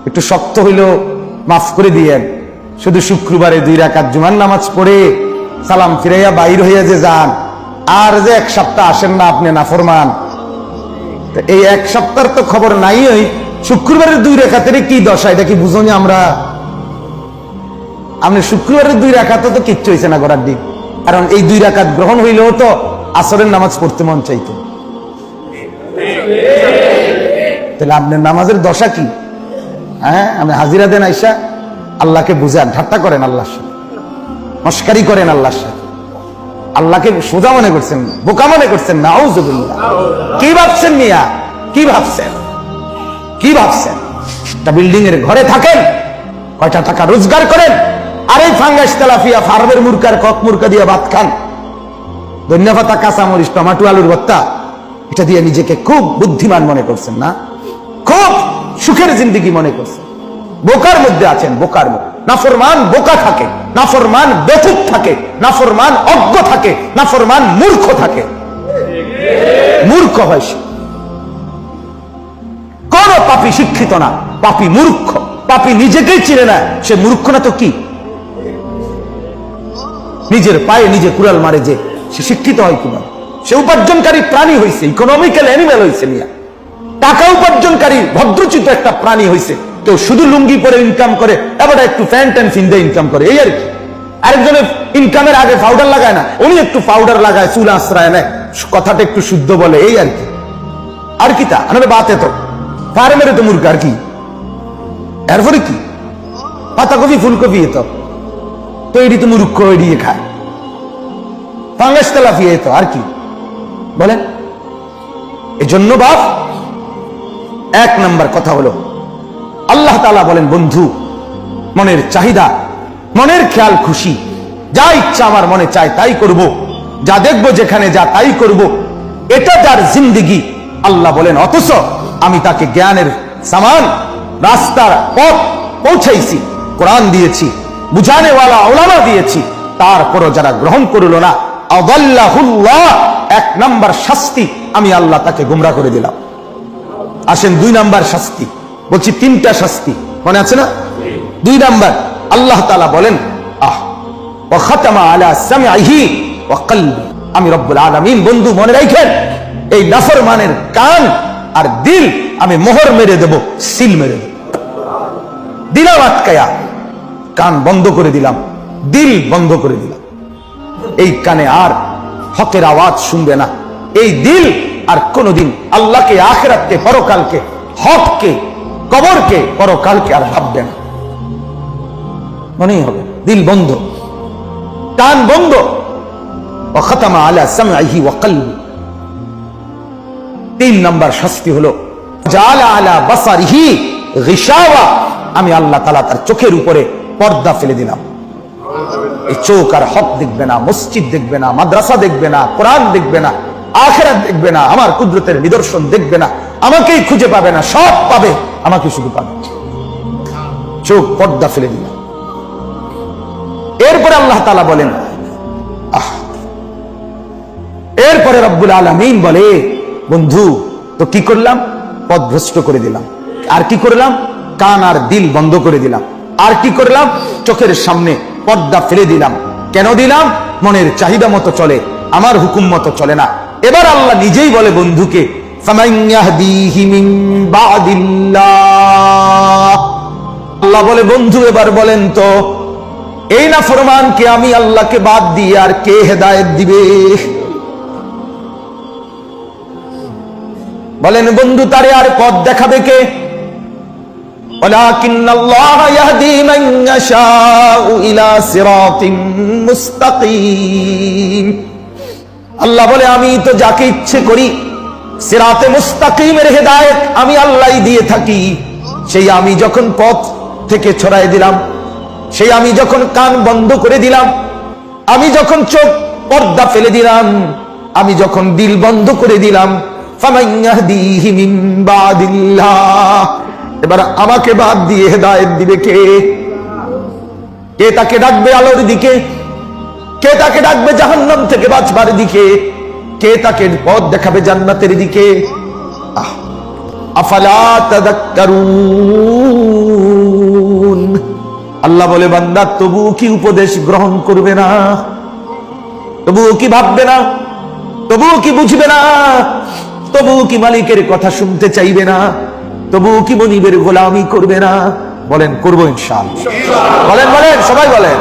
একটু শক্ত হইলেও মাফ করে দিয়েন। শুধু শুক্রবারে 2 রাকাত জুমার নামাজ পড়ে সালাম ফিরাইয়া বাইর হইয়া যে যান, আর যে 1 সপ্তাহ আসেন না আপনি নাফরমান। এই 1 সপ্তাহের তো খবর নাই। ওই শুক্রবারের 2 রাকাতের কি দশা, এটা কি বুঝনি আমরা? আপনি শুক্রবারের 2 রাকাতে তো কিচ্ছু হয়েছে না গড়ার দিন, কারণ এই 2 রাকাত গ্রহণ হইলেও তো আসরের নামাজ পড়তে মন চাইতো। তাহলে আপনার নামাজের দশা কি? হ্যাঁ, আপনি হাজিরা দেন আইসা আল্লাহকে বুঝান, ঠাট্টা করেন আল্লাহর সাথে, মস্কারি করেন আল্লাহর সাথে, আল্লাহকে সোজা মনে করছেন, বোকা মনে করছেন। নাউজুবিল্লাহ। কি ভাবছেন মিয়া? কি ভাবছেন? কি ভাবছেন? একটা বিল্ডিং এর ঘরে থাকেন, কয়টা টাকা রোজগার করেন, আর এই ফাঙ্গাস তেলাপিয়া ফার্মের মুরকার কক মুরকা দিয়ে ভাত খান, ধন্যবাদ কাঁচামরিচ টমাটো আলুর ভর্তা, এটা দিয়ে নিজেকে খুব বুদ্ধিমান মনে করছেন না? খুব সুখের জিন্দেগি মনে করছেন। বোকার মধ্যে আছেন, বোকার মধ্যে। নাফরমান বোকা থাকে, নাফরমান বেকুব থাকে, নাফরমান অজ্ঞ থাকে, নাফরমান মূর্খ থাকে। মূর্খ হয় সে। কোন পাপী শিক্ষিত না, পাপী মূর্খ। পাপী নিজেকেই চিনে না, সে মূর্খ না তো কি? নিজের পায়ে নিজে কুড়াল মারে যে, সে শিক্ষিত হয় কিভাবে? সে উপার্জনকারী প্রাণী হয়েছে, ইকোনমিক্যাল অ্যানিমেল হয়েছে মিয়া। টাকা উপার্জনকারী ভদ্রচিত একটা প্রাণী হয়েছে। কেউ শুধু লুঙ্গি পরে ইনকাম করে, এবার একটু প্যান্ট অ্যান্ড ফিন্দে ইনকাম করে, এই আর কি। আরেকজনের ইনকামের আগে পাউডার লাগায় না, উনি একটু পাউডার লাগায়, চুল আশ্রয় নেয়, কথাটা একটু শুদ্ধ বলে, এই আর কি। আর কি তা আনবে বাতে তো ফার্মের তো মুরগা, আর কি? এরপরে কি পাতাকপি ফুলকপি তো এটি তো মুরুক্ষ এড়িয়ে খায়, ফাঙ্গাস তেলাপিয়া তো, আর কি বলেন? এজন্য বাপ 1 নম্বর কথা হলো, আল্লাহ তাআলা বলেন, বন্ধু মনের চাহিদা, মনের খেয়াল খুশি, যা ইচ্ছা আমার মনে চায় তাই করব, যা দেখবো যেখানে যা তাই করব, এটা যার জিন্দেগি। আল্লাহ বলেন, অথচ আমি তাকে জ্ঞানের সামান, রাস্তার পথ পৌঁছাইছি, কোরআন দিয়েছি, বুঝানেওয়ালা উলামা দিয়েছি, তারপরও যারা গ্রহণ করলো না, আদাল্লাহুল্লাহ, 1 নম্বর শাস্তি, আমি আল্লাহ তাকে গোমরা করে দিলাম। আসেন 2 নম্বর শাস্তি, বলছি 3টা শাস্তি, মনে আছে না? 2 নম্বর, আল্লাহ তাআলা বলেন, ওয়া খাতামা আলা সামঈহি ওয়া কলবি, আমি রব্বুল আলামিন। বন্ধু মনে রাখেন, এই নাফরমানের কান আর দিল আমি মোহর মেরে দেব, সিল মেরে দেব। দিলাম আটকায়া, কান বন্ধ করে দিলাম, দিল বন্ধ করে দিলাম। এই কানে আর হকের আওয়াজ শুনবে না, এই দিল আর কোনদিন আল্লাহকে, আখিরাতকে, পরকালকে, হককে, কবরকে, পরকালকে আর ভাববে না। মনেই হবে দিল বন্ধ, কান বন্ধ। ওয়া খাতামা আলা সামঈহি ওয়া কলবি। 3 নম্বর শাস্তি হলো, জাআলা আলা বাসারিহি গিশাওয়া, আমি আল্লাহ তাআলা তার চোখের উপরে পর্দা ফেলে দিলাম। এই চোখ আর হক দেখবে না, মসজিদ দেখবে না, মাদ্রাসা দেখবে না, কোরআন দেখবে না, আখিরাত দেখবে না, আমার কুদরতের নিদর্শন দেখবে না, আমাকেই খুঁজে পাবে না, সব পাবে আমাকে শুধু পাবে। চোখ পর্দা ফেলে দিলাম। এরপরে আল্লাহ তাআলা বলেন, এরপরে রব্বুল আলামিন বলে, বন্ধু তো কি করলাম? পথভ্রষ্ট করে দিলাম। আর কি করলাম? কান আর দিল বন্ধ করে দিলাম। আর কি করলাম? চোখের সামনে পর্দা ফেলে দিলাম। কেন দিলাম? মনের চাহিদা মতো চলে, আমার হুকুম মতো চলে না। এবার আল্লাহ নিজেই বলে বন্ধুকে, ফামান ইয়াহদিহি মিন বাদিল্লাহ। আল্লাহ বলে, বন্ধু এবার বলেন তো, এই নাফরমানকে আমি আল্লাহকে বাদ দিয়ে আর কে হেদায়েত দিবে? বলেন বন্ধু, তারে আর পথ দেখাবে কে? ওয়ালাকিন্নাল্লাহ ইয়াহদি মান ইয়াশাউ ইলা সিরাতিন মুস্তাকিম। আল্লাহ বলে, আমি তো যাকে ইচ্ছে করি সিরাতে মুস্তাকিমের হেদায়েত আমি আল্লাহই দিয়ে থাকি। সেই আমি যখন পথ থেকে ছড়াই দিলাম, সেই আমি যখন কান বন্ধ করে দিলাম, আমি যখন চোখ পর্দা ফেলে দিলাম, আমি যখন দিল বন্ধ করে দিলাম, ফামান ইয়াহদিহি মিন বাদিল্লাহ, এবার আমাকে বাদ দিয়ে হেদায়েত দিবে কে? কে তাকে ডাকবে আলোর দিকে? কে তাকে ডাকবে জাহান্নাম থেকে বাঁচবার দিকে? কে তাকে পথ দেখাবে জান্নাতের দিকে? আফালা তাযাক্কারুন। আল্লাহ বলে, বান্দা তবুও কি উপদেশ গ্রহণ করবে না? তবুও কি ভাববে না? তবুও কি বুঝবে না? তবুও কি মালিকের কথা শুনতে চাইবে না? তবুও কি মনিবের গোলামি করবে না? বলেন, করবো ইনশাআল্লাহ। বলেন বলেন, সবাই বলেন।